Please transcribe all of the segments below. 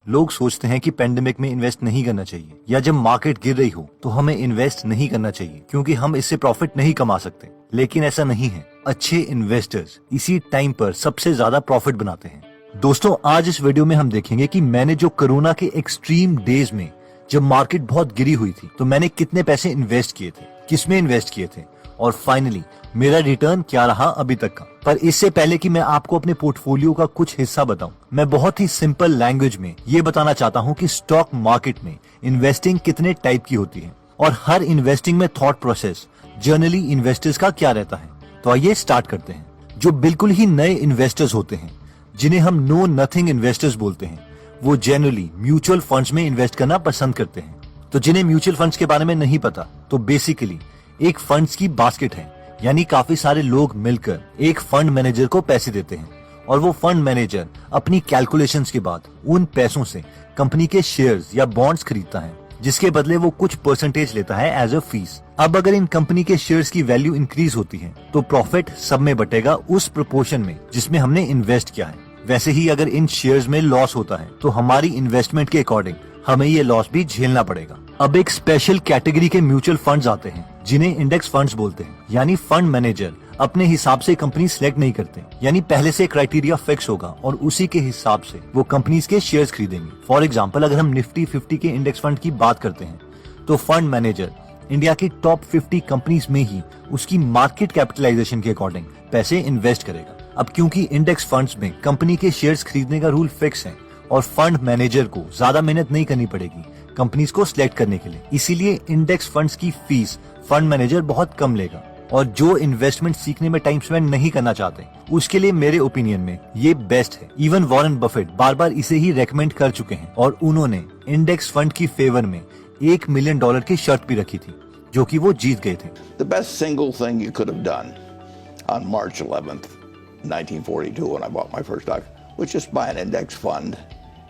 लोग सोचते हैं कि पेंडेमिक में इन्वेस्ट नहीं करना चाहिए या जब मार्केट गिर रही हो तो हमें इन्वेस्ट नहीं करना चाहिए क्योंकि हम इससे प्रॉफिट नहीं कमा सकते। लेकिन ऐसा नहीं है। अच्छे इन्वेस्टर्स इसी टाइम पर सबसे ज्यादा प्रॉफिट बनाते हैं। दोस्तों, आज इस वीडियो में हम देखेंगे कि मैंने जो कोरोना के एक्सट्रीम डेज में जब मार्केट बहुत गिरी हुई थी तो मैंने कितने पैसे इन्वेस्ट किए थे, किसमें इन्वेस्ट किए थे और फाइनली मेरा रिटर्न क्या रहा अभी तक का। पर इससे पहले कि मैं आपको अपने पोर्टफोलियो का कुछ हिस्सा बताऊं, मैं बहुत ही सिंपल लैंग्वेज में ये बताना चाहता हूं कि स्टॉक मार्केट में इन्वेस्टिंग कितने टाइप की होती है और हर इन्वेस्टिंग में थॉट प्रोसेस जनरली इन्वेस्टर्स का क्या रहता है। तो आइए स्टार्ट करते हैं। जो बिल्कुल ही नए इन्वेस्टर्स होते हैं, जिन्हें हम नो नथिंग इन्वेस्टर्स बोलते हैं, वो जनरली म्यूचुअल फंड्स में इन्वेस्ट करना पसंद करते हैं। तो जिन्हें म्यूचुअल फंड्स के बारे में नहीं पता, तो बेसिकली एक फंड्स की बास्केट है, यानी काफी सारे लोग मिलकर एक फंड मैनेजर को पैसे देते हैं और वो फंड मैनेजर अपनी कैलकुलेशंस के बाद उन पैसों से कंपनी के शेयर्स या बॉन्ड्स खरीदता है, जिसके बदले वो कुछ परसेंटेज लेता है एज अ फीस। अब अगर इन कंपनी के शेयर्स की वैल्यू इंक्रीज होती है तो प्रॉफिट सब में बटेगा उस प्रोपोर्शन में जिसमें हमने इन्वेस्ट किया है। वैसे ही अगर इन शेयर्स में लॉस होता है तो हमारी इन्वेस्टमेंट के अकॉर्डिंग हमें ये लॉस भी झेलना पड़ेगा। अब एक स्पेशल कैटेगरी के म्यूचुअल फंड्स आते हैं जिन्हें इंडेक्स फंड्स बोलते हैं, यानी फंड मैनेजर अपने हिसाब से कंपनी सिलेक्ट नहीं करते, यानी पहले से क्राइटेरिया फिक्स होगा और उसी के हिसाब से वो कंपनीज के शेयर्स खरीदेंगे। फॉर एग्जांपल, अगर हम निफ्टी 50 के इंडेक्स फंड की बात करते हैं तो फंड मैनेजर इंडिया की टॉप 50 कंपनीज में ही उसकी मार्केट कैपिटलाइजेशन के अकॉर्डिंग पैसे इन्वेस्ट करेगा। अब क्योंकि इंडेक्स फंड्स में कंपनी के शेयर्स खरीदने का रूल फिक्स है और फंड मैनेजर को ज्यादा मेहनत नहीं करनी पड़ेगी कंपनीज को सिलेक्ट करने के लिए, इसीलिए इंडेक्स फंड्स की फीस फंड मैनेजर बहुत कम लेगा। और जो इन्वेस्टमेंट सीखने में टाइम स्पेंड नहीं करना चाहते, उसके लिए मेरे ओपिनियन में ये बेस्ट है। इवन वॉरेन बफेट बार बार इसे ही रेकमेंड कर चुके हैं और उन्होंने इंडेक्स फंड की फेवर में $1 मिलियन की शर्त भी रखी थी, जो कि वो जीत गए थे। The best single thing you could have done on March 11th, 1942, when I bought my first stock, was just buy an index fund.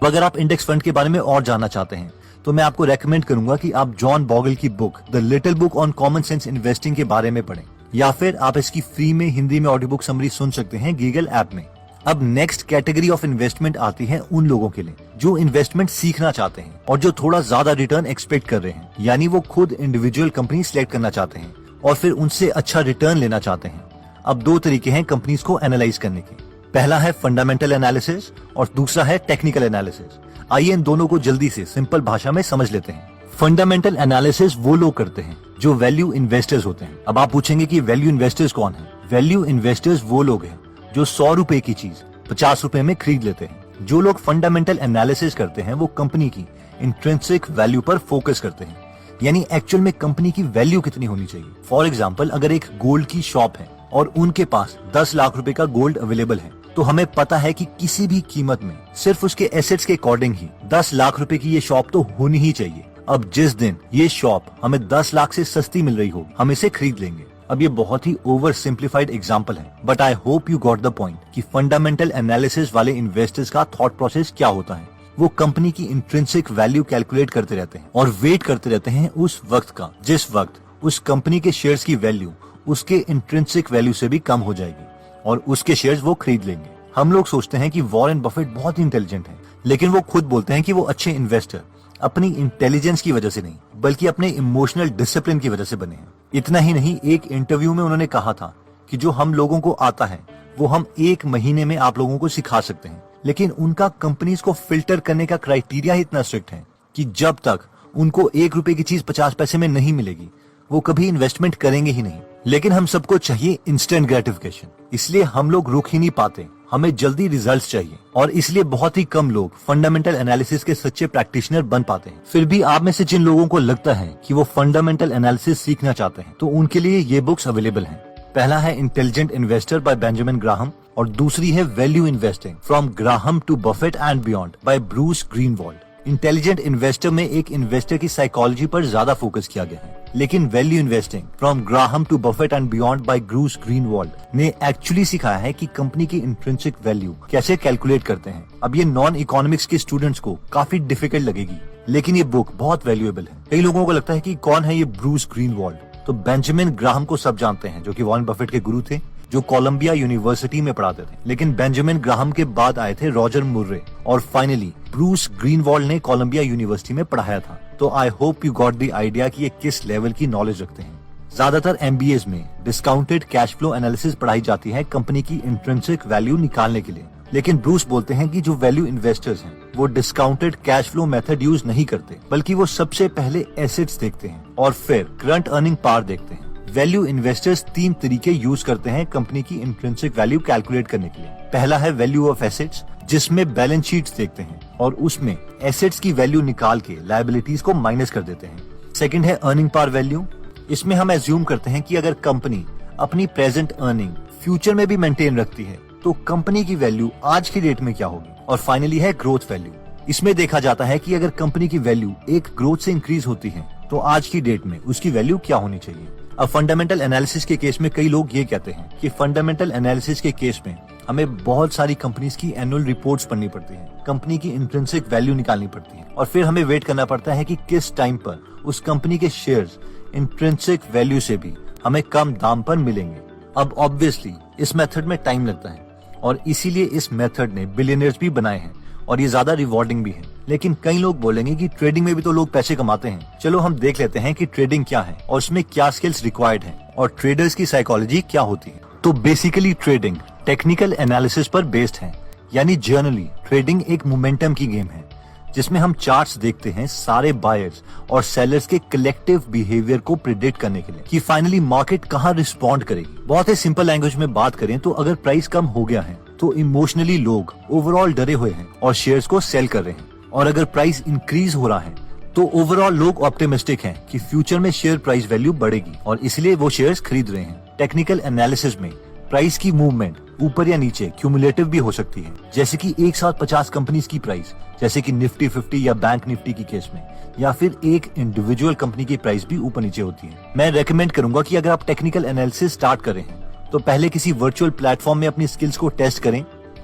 अगर आप इंडेक्स फंड के बारे में और जानना चाहते हैं तो मैं आपको रेकमेंड करूंगा कि आप जॉन बॉगल की book the little book on common sense investing के बारे में पढ़ें, या फिर आप इसकी फ्री में हिंदी में ऑडियो बुक समरी सुन सकते हैं गूगल ऐप में। अब नेक्स्ट कैटेगरी ऑफ इन्वेस्टमेंट आती है उन लोगों के लिए जो इन्वेस्टमेंट सीखना चाहते हैं और जो थोड़ा ज्यादा रिटर्न एक्सपेक्ट कर रहे हैं, यानी वो खुद इंडिविजुअल कंपनी सिलेक्ट करना चाहते हैं और फिर उनसे अच्छा रिटर्न लेना चाहते हैं। अब दो तरीके हैं कंपनीज को एनालाइज करने के, पहला है फंडामेंटल एनालिसिस और दूसरा है टेक्निकल एनालिसिस। आइए इन दोनों को जल्दी से सिंपल भाषा में समझ लेते हैं। फंडामेंटल एनालिसिस वो लोग करते हैं जो वैल्यू इन्वेस्टर्स होते हैं। अब आप पूछेंगे कि वैल्यू इन्वेस्टर्स कौन है? वैल्यू इन्वेस्टर्स वो लोग हैं जो 100 रुपए की चीज 50 रुपए में खरीद लेते हैं। जो लोग फंडामेंटल एनालिसिस करते हैं वो कंपनी की इंट्रिंसिक वैल्यू पर फोकस करते हैं, यानी एक्चुअल में कंपनी की वैल्यू कितनी होनी चाहिए। फॉर एग्जाम्पल, अगर एक गोल्ड की शॉप है और उनके पास 10 लाख रुपए का गोल्ड अवेलेबल है, तो हमें पता है कि किसी भी कीमत में सिर्फ उसके एसेट्स के अकॉर्डिंग ही 10 लाख रुपए की ये शॉप तो होनी ही चाहिए। अब जिस दिन ये शॉप हमें 10 लाख से सस्ती मिल रही होगी, हम इसे खरीद लेंगे। अब ये बहुत ही ओवर सिंप्लीफाइड एग्जाम्पल है, but I hope you got the point कि फंडामेंटल एनालिसिस वाले इन्वेस्टर्स का थॉट प्रोसेस क्या होता है। वो कंपनी की इंट्रिंसिक वैल्यू कैलकुलेट करते रहते हैं और वेट करते रहते हैं उस वक्त का जिस वक्त उस कंपनी के शेयर्स की वैल्यू उसके इंट्रिंसिक वैल्यू से भी कम हो जाएगी और उसके शेयर्स वो खरीद लेंगे। हम लोग सोचते हैं कि वॉरेन बफेट बहुत इंटेलिजेंट है, लेकिन वो खुद बोलते हैं कि वो अच्छे इन्वेस्टर अपनी इंटेलिजेंस की वजह से नहीं बल्कि अपने इमोशनल डिसिप्लिन की वजह से बने हैं। इतना ही नहीं, एक इंटरव्यू में उन्होंने कहा था कि जो हम लोगों को आता है वो हम 1 महीने में आप लोगों को सिखा सकते हैं, लेकिन उनका कंपनीज को फिल्टर करने का क्राइटेरिया ही इतना स्ट्रिक्ट है कि जब तक उनको 1 रुपए की चीज 50 पैसे में नहीं मिलेगी वो कभी इन्वेस्टमेंट करेंगे ही नहीं। लेकिन हम सबको चाहिए इंस्टेंट ग्रेटिफिकेशन, इसलिए हम लोग रुक ही नहीं पाते, हमें जल्दी रिजल्ट्स चाहिए और इसलिए बहुत ही कम लोग फंडामेंटल एनालिसिस के सच्चे प्रैक्टिशनर बन पाते हैं। फिर भी आप में से जिन लोगों को लगता है कि वो फंडामेंटल एनालिसिस सीखना चाहते हैं तो उनके लिए ये बुक्स अवेलेबल हैं। पहला है intelligent investor by Benjamin Graham और दूसरी है value investing from Graham to Buffett and beyond by Bruce Greenwald. Intelligent investor में एक इन्वेस्टर की साइकोलॉजी पर ज्यादा फोकस किया गया है, लेकिन value investing from Graham to Buffett and beyond by Bruce Greenwald ने एक्चुअली सिखाया है कि कंपनी की इंट्रिंसिक वैल्यू कैसे कैलकुलेट करते हैं। अब ये नॉन इकोनॉमिक्स के स्टूडेंट्स को काफी डिफिकल्ट लगेगी, लेकिन ये बुक बहुत वैल्यूएबल है। कई लोगों को लगता है कि कौन है ये ब्रूस ग्रीनवॉल्ड, तो बेंजामिन ग्राहम को सब जानते हैं, जो कि वॉरेन बफेट के गुरु थे। जो कोलंबिया यूनिवर्सिटी में पढ़ाते थे, लेकिन बेंजामिन ग्राहम के बाद आए थे रॉजर मुर्रे और फाइनली ब्रूस ग्रीनवॉल्ड ने कोलंबिया यूनिवर्सिटी में पढ़ाया था। तो I hope you got the idea कि ये किस लेवल की नॉलेज रखते हैं। ज्यादातर एमबीएस में डिस्काउंटेड कैश फ्लो एनालिसिस पढ़ाई जाती है कंपनी की इंट्रिंसिक वैल्यू निकालने के लिए, लेकिन ब्रूस बोलते हैं कि जो वैल्यू इन्वेस्टर्स हैं वो discounted cash flow method use नहीं करते, बल्कि वो सबसे पहले एसेट्स देखते हैं और फिर करंट अर्निंग पावर देखते हैं। वैल्यू इन्वेस्टर्स 3 तरीके यूज करते हैं कंपनी की इंट्रिंसिक वैल्यू कैलकुलेट करने के लिए। पहला है वैल्यू ऑफ एसेट्स, जिसमें बैलेंस शीट्स देखते हैं और उसमें एसेट्स की वैल्यू निकाल के लायबिलिटीज को माइनस कर देते हैं। सेकंड है अर्निंग पावर वैल्यू, इसमें हम एज्यूम करते हैं कि अगर कंपनी अपनी प्रेजेंट अर्निंग फ्यूचर में भी मेंटेन रखती है तो कंपनी की वैल्यू आज की डेट में क्या होगी। और फाइनली है ग्रोथ वैल्यू, इसमें देखा जाता है कि अगर कंपनी की वैल्यू एक ग्रोथ से इंक्रीज होती है तो आज की डेट में उसकी वैल्यू क्या होनी चाहिए। अब फंडामेंटल एनालिसिस के केस में कई लोग ये कहते हैं कि फंडामेंटल एनालिसिस के केस में हमें बहुत सारी कंपनीज की एनुअल रिपोर्ट्स पढ़नी पड़ती है, कंपनी की इंट्रिंसिक वैल्यू निकालनी पड़ती है और फिर हमें वेट करना पड़ता है कि किस टाइम पर उस कंपनी के शेयर्स इंट्रिंसिक वैल्यू से भी हमें कम दाम पर मिलेंगे। अब ऑब्वियसली इस मेथड में टाइम लगता है और इसीलिए इस मेथड ने बिलियनर्स भी बनाए हैं और ये ज्यादा रिवॉर्डिंग भी है। लेकिन कई लोग बोलेंगे कि ट्रेडिंग में भी तो लोग पैसे कमाते हैं। चलो हम देख लेते हैं कि ट्रेडिंग क्या है और उसमें क्या स्किल्स रिक्वायर्ड हैं और ट्रेडर्स की साइकोलॉजी क्या होती है। तो बेसिकली ट्रेडिंग टेक्निकल एनालिसिस पर बेस्ड है, यानी जनरली ट्रेडिंग एक मोमेंटम की गेम है जिसमें हम चार्ट्स देखते हैं सारे बायर्स और सेलर्स के कलेक्टिव बिहेवियर को प्रिडिक्ट करने के लिए कि फाइनली मार्केट कहाँ रिस्पॉन्ड करेगी। बहुत ही सिंपल लैंग्वेज में बात करें तो अगर प्राइस कम हो गया है तो इमोशनली लोग ओवरऑल डरे हुए हैं और शेयर्स को सेल कर रहे हैं, और अगर प्राइस इंक्रीज हो रहा है तो ओवरऑल लोग ऑप्टिमिस्टिक हैं कि फ्यूचर में शेयर प्राइस वैल्यू बढ़ेगी और इसलिए वो शेयर्स खरीद रहे हैं। टेक्निकल एनालिसिस में प्राइस की मूवमेंट ऊपर या नीचे क्यूमुलेटिव भी हो सकती है, जैसे कि एक साथ 50 कंपनीज की प्राइस, जैसे कि निफ्टी 50 या बैंक निफ्टी की केस में, या फिर एक इंडिविजुअल कंपनी की प्राइस भी ऊपर नीचे होती है। मैं रेकमेंड करूंगा कि अगर आप टेक्निकल एनालिसिस स्टार्ट कर रहे हैं तो पहले किसी वर्चुअल प्लेटफॉर्म में अपनी स्किल्स को टेस्ट करें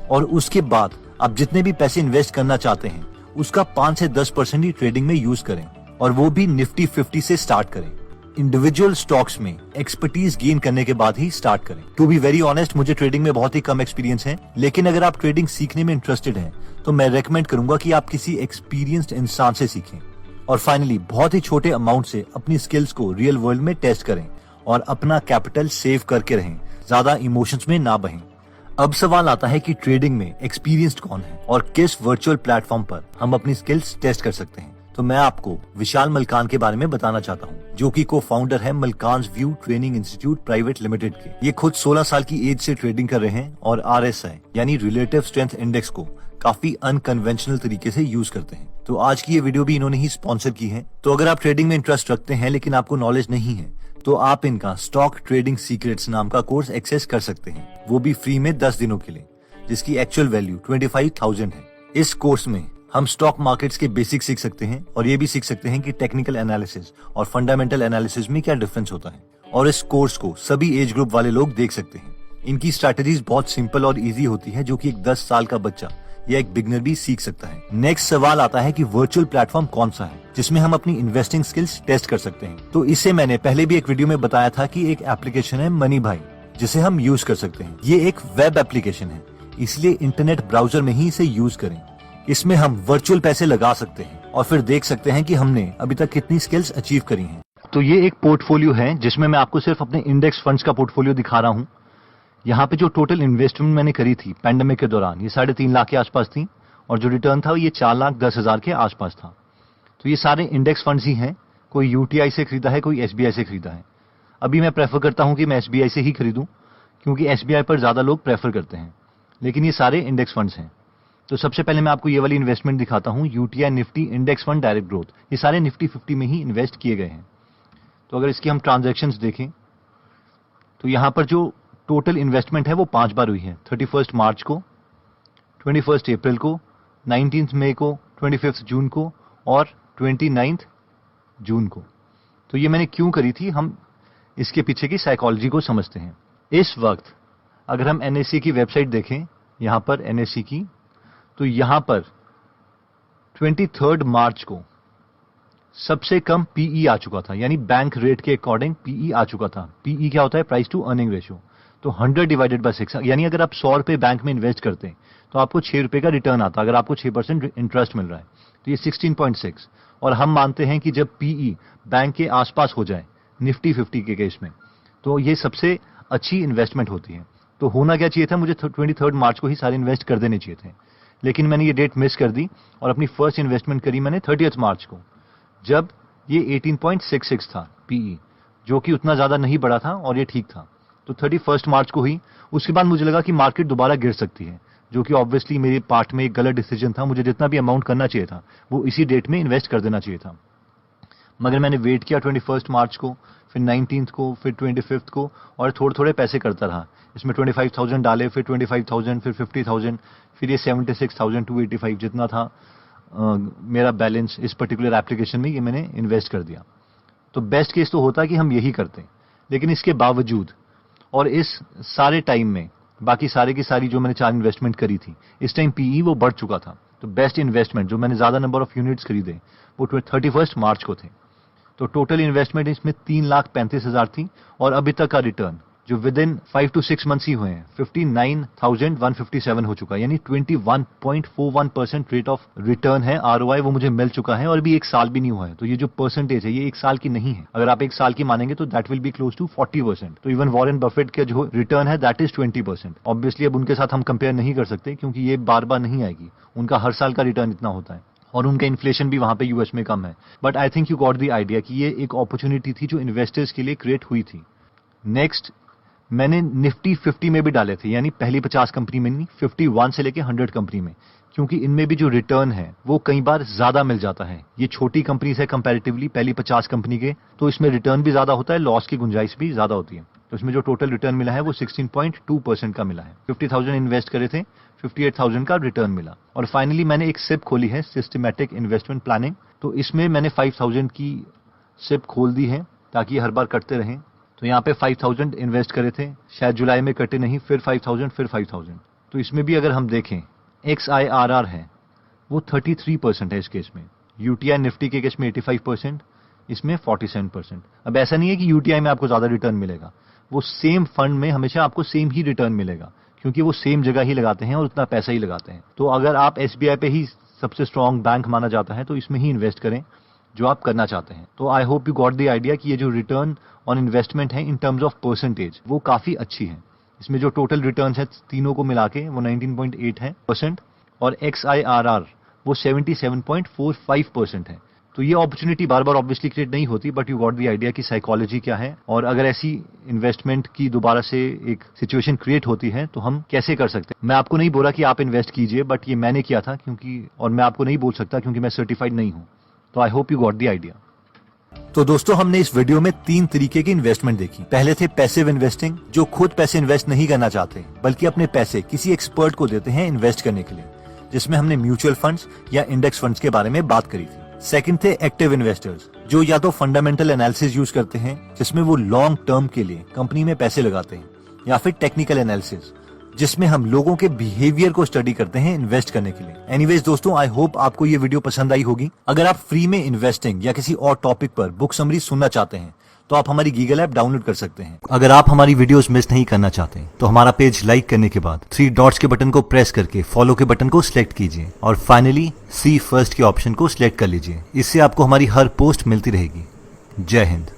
और उसके बाद आप जितने भी पैसे इन्वेस्ट करना चाहते हैं उसका 5 से 10% ही ट्रेडिंग में यूज करें और वो भी निफ्टी 50 से स्टार्ट करें। इंडिविजुअल स्टॉक्स में एक्सपर्टीज गेन करने के बाद ही स्टार्ट करें। टू बी वेरी ऑनेस्ट, मुझे ट्रेडिंग में बहुत ही कम एक्सपीरियंस है, लेकिन अगर आप ट्रेडिंग सीखने में इंटरेस्टेड हैं तो मैं रेकमेंड करूंगा कि आप किसी एक्सपीरियंस्ड इंसान से सीखें। और फाइनली बहुत ही छोटे अमाउंट से अपनी स्किल्स को रियल वर्ल्ड में टेस्ट करें और अपना कैपिटल सेव करके रहें, ज्यादा इमोशंस में ना बहें। अब सवाल आता है कि ट्रेडिंग में एक्सपीरियंस्ड कौन है और किस वर्चुअल प्लेटफॉर्म पर हम अपनी स्किल्स टेस्ट कर सकते हैं। तो मैं आपको विशाल मलकान के बारे में बताना चाहता हूँ, जो कि को फाउंडर है मलकान्स view training institute private limited के। ये खुद 16 साल की एज से ट्रेडिंग कर रहे हैं और RSI यानी रिलेटिव स्ट्रेंथ इंडेक्स को काफी अनकन्वेंशनल तरीके से यूज करते हैं। तो आज की ये वीडियो भी इन्होंने ही स्पॉन्सर की है। तो अगर आप ट्रेडिंग में इंटरेस्ट रखते हैं लेकिन आपको नॉलेज नहीं है तो आप इनका स्टॉक ट्रेडिंग सीक्रेट्स नाम का कोर्स एक्सेस कर सकते हैं, वो भी फ्री में 10 दिनों के लिए, जिसकी एक्चुअल वैल्यू 25,000 है। इस कोर्स में हम स्टॉक मार्केट्स के बेसिक सीख सकते हैं और ये भी सीख सकते हैं कि टेक्निकल एनालिसिस और फंडामेंटल एनालिसिस में क्या डिफरेंस होता है। और इस कोर्स को सभी एज ग्रुप वाले लोग देख सकते हैं। इनकी स्ट्रैटेजीज बहुत सिंपल और इजी होती है, जो कि एक 10 साल का बच्चा या एक बिगनर भी सीख सकता है। नेक्स्ट सवाल आता है कि वर्चुअल प्लेटफॉर्म कौन सा है जिसमें हम अपनी इन्वेस्टिंग स्किल्स टेस्ट कर सकते हैं। तो इसे मैंने पहले भी एक वीडियो में बताया था कि एक एप्लीकेशन है मनी भाई, जिसे हम यूज कर सकते हैं। ये एक वेब एप्लीकेशन है, इसलिए इंटरनेट ब्राउजर में ही इसे यूज करें। इसमें हम वर्चुअल पैसे लगा सकते हैं और फिर देख सकते हैं कि हमने अभी तक कितनी स्किल्स अचीव करी हैं। तो ये एक पोर्टफोलियो है जिसमें मैं आपको सिर्फ अपने इंडेक्स फंड्स का पोर्टफोलियो दिखा रहा हूँ। यहाँ पे जो टोटल इन्वेस्टमेंट मैंने करी थी पैंडेमिक के दौरान, ये 3.5 लाख के आसपास थी और जो रिटर्न था ये 4,10,000 के आसपास था। तो ये सारे इंडेक्स फंड्स ही हैं, कोई UTI से खरीदा है, कोई SBI से खरीदा है। अभी मैं प्रेफर करता हूँ कि मैं SBI से ही खरीदूं, क्योंकि SBI पर ज्यादा लोग प्रेफर करते हैं, लेकिन ये सारे इंडेक्स फंड्स हैं। तो सबसे पहले मैं आपको ये वाली इन्वेस्टमेंट दिखाता हूँ, UTI Nifty index fund direct growth. ये सारे निफ्टी 50 में ही इन्वेस्ट किए गए हैं। तो अगर इसकी हम ट्रांजैक्शंस देखें तो यहाँ पर जो टोटल इन्वेस्टमेंट है वो 5 बार हुई है, 31 मार्च को, 21 अप्रैल को, 19 मई को, 25 जून को और 29 जून को। तो ये मैंने क्यों करी थी, हम इसके पीछे की साइकोलॉजी को समझते हैं। इस वक्त अगर हम NSE की वेबसाइट देखें, यहाँ पर NSE की, तो यहाँ पर 23 मार्च को सबसे कम PE आ चुका था, यानी बैंक रेट के अकॉर्डिंग PE आ चुका था। PE क्या होता है? Price to earning ratio. तो 100 डिवाइडेड बाय 6, यानी अगर आप 100 रुपए बैंक में इन्वेस्ट करते हैं तो आपको 6 रुपए का रिटर्न आता, अगर आपको 6% इंटरेस्ट मिल रहा है तो ये 16.6। और हम मानते हैं कि जब पीई बैंक के आसपास हो जाए निफ्टी 50 के केस में, तो ये सबसे अच्छी इन्वेस्टमेंट होती है। तो होना क्या चाहिए था, मुझे 23 मार्च को ही सारे इन्वेस्ट कर देने चाहिए थे, लेकिन मैंने ये डेट मिस कर दी और अपनी फर्स्ट इन्वेस्टमेंट करी मैंने 30 मार्च को, जब ये 18.66 था पीई, जो कि उतना ज्यादा नहीं बढ़ा था और ये ठीक था। तो 31 मार्च को हुई। उसके बाद मुझे लगा कि मार्केट दोबारा गिर सकती है, जो कि ऑब्वियसली मेरे पार्ट में एक गलत डिसीजन था। मुझे जितना भी अमाउंट करना चाहिए था वो इसी डेट में इन्वेस्ट कर देना चाहिए था, मगर मैंने वेट किया 21 मार्च को, फिर 19 को, फिर 25 को, और थोड़े थोड़े पैसे करता रहा। इसमें 25,000 डाले, फिर 25,000, फिर 50,000, फिर ये 76,285 जितना था मेरा बैलेंस इस पर्टिकुलर एप्लीकेशन में, ये मैंने इन्वेस्ट कर दिया। तो बेस्ट केस तो होता कि हम यही करते, लेकिन इसके बावजूद और इस सारे टाइम में बाकी सारे की सारी जो मैंने 4 इन्वेस्टमेंट करी थी, इस टाइम पीई वो बढ़ चुका था। तो बेस्ट इन्वेस्टमेंट जो मैंने ज्यादा नंबर ऑफ यूनिट्स खरीदे वो 31 मार्च को थे। तो टोटल इन्वेस्टमेंट इसमें 3,35,000 थी, और अभी तक का रिटर्न जो विद इन 5 to 6 मंथ्स ही हुए हैं 59,157 हो चुका है, यानी 21.41% रेट ऑफ रिटर्न है, आरओआई वो मुझे मिल चुका है, और भी 1 साल भी नहीं हुआ है। तो ये जो परसेंटेज है ये 1 साल की नहीं है, अगर आप 1 साल की मानेंगे तो that will be close to 40%। तो इवन वॉरेन बफेट का जो रिटर्न है दैट इज 20%। ऑब्वियसली अब उनके साथ हम कंपेयर नहीं कर सकते, क्योंकि ये बार बार नहीं आएगी, उनका हर साल का रिटर्न इतना होता है, और उनका इन्फ्लेशन भी वहां पे यूएस में कम है। But I think you got the idea कि ये एक अपॉर्चुनिटी थी जो इन्वेस्टर्स के लिए क्रिएट हुई थी। नेक्स्ट मैंने निफ्टी 50 में भी डाले थे, यानी पहली 50 कंपनी में नहीं, 51 से लेके 100 कंपनी में, क्योंकि इनमें भी जो रिटर्न है वो कई बार ज्यादा मिल जाता है। ये छोटी कंपनी है कंपैरेटिवली पहली 50 कंपनी के, तो इसमें रिटर्न भी ज्यादा होता है, लॉस की गुंजाइश भी ज्यादा होती है। तो इसमें जो टोटल रिटर्न मिला है वो 16.2% का मिला है। 50,000 इन्वेस्ट करे थे, 58,000 का रिटर्न मिला। और फाइनली मैंने एक सिप खोली है, सिस्टमैटिक इन्वेस्टमेंट प्लानिंग, तो इसमें मैंने 5,000 की सिप खोल दी है ताकि हर बार कटते रहें। तो यहाँ पे 5,000 इन्वेस्ट करे थे, शायद जुलाई में कटे नहीं, फिर 5,000, फिर 5,000। तो इसमें भी अगर हम देखें XIRR है वो 33% है इस केस में, यूटीआई निफ्टी के केस में 85%, इसमें 47%। अब ऐसा नहीं है कि यूटीआई में आपको ज्यादा रिटर्न मिलेगा, वो सेम फंड में हमेशा आपको सेम ही रिटर्न मिलेगा, क्योंकि वो सेम जगह ही लगाते हैं और उतना पैसा ही लगाते हैं। तो अगर आप एसबीआई पे ही सबसे स्ट्रॉन्ग बैंक माना जाता है तो इसमें ही इन्वेस्ट करें जो आप करना चाहते हैं। तो I hope you got the idea कि ये जो रिटर्न ऑन इन्वेस्टमेंट है इन टर्म्स ऑफ परसेंटेज वो काफी अच्छी है। इसमें जो टोटल रिटर्न है तीनों को मिला के वो 19.8 है %, और XIRR वो 77.45% है। तो ये अपॉर्चुनिटी बार बार ऑब्वियसली क्रिएट नहीं होती, but you got the idea की साइकोलॉजी क्या है, और अगर ऐसी इन्वेस्टमेंट की दोबारा से एक सिचुएशन क्रिएट होती है तो हम कैसे कर सकते हैं। मैं आपको नहीं बोला कि आप इन्वेस्ट कीजिए, बट ये मैंने किया था, क्योंकि और मैं आपको नहीं बोल सकता क्योंकि मैं सर्टिफाइड नहीं हूं। तो I hope you got the idea. तो दोस्तों हमने इस वीडियो में 3 तरीके की इन्वेस्टमेंट देखी। पहले थे पैसिव इन्वेस्टिंग, जो खुद पैसे इन्वेस्ट नहीं करना चाहते बल्कि अपने पैसे किसी एक्सपर्ट को देते हैं इन्वेस्ट करने के लिए, जिसमें हमने म्यूचुअल फंड्स या इंडेक्स फंड्स के बारे में बात करी थी। सेकंड थे एक्टिव इन्वेस्टर्स, जो या तो फंडामेंटल एनालिसिस यूज करते हैं जिसमें वो लॉन्ग टर्म के लिए कंपनी में पैसे लगाते हैं, या फिर टेक्निकल एनालिसिस जिसमें हम लोगों के बिहेवियर को स्टडी करते हैं इन्वेस्ट करने के लिए। एनीवेज दोस्तों, आई होप आपको ये वीडियो पसंद आई होगी। अगर आप फ्री में इन्वेस्टिंग या किसी और टॉपिक पर बुक समरी सुनना चाहते हैं तो आप हमारी गीगल ऐप डाउनलोड कर सकते हैं। अगर आप हमारी वीडियोस मिस नहीं करना चाहते तो हमारा पेज लाइक करने के बाद 3 डॉट्स के बटन को प्रेस करके फॉलो के बटन को सिलेक्ट कीजिए, और फाइनली सी फर्स्ट के ऑप्शन को सिलेक्ट कर लीजिए। इससे आपको हमारी हर पोस्ट मिलती रहेगी। जय हिंद।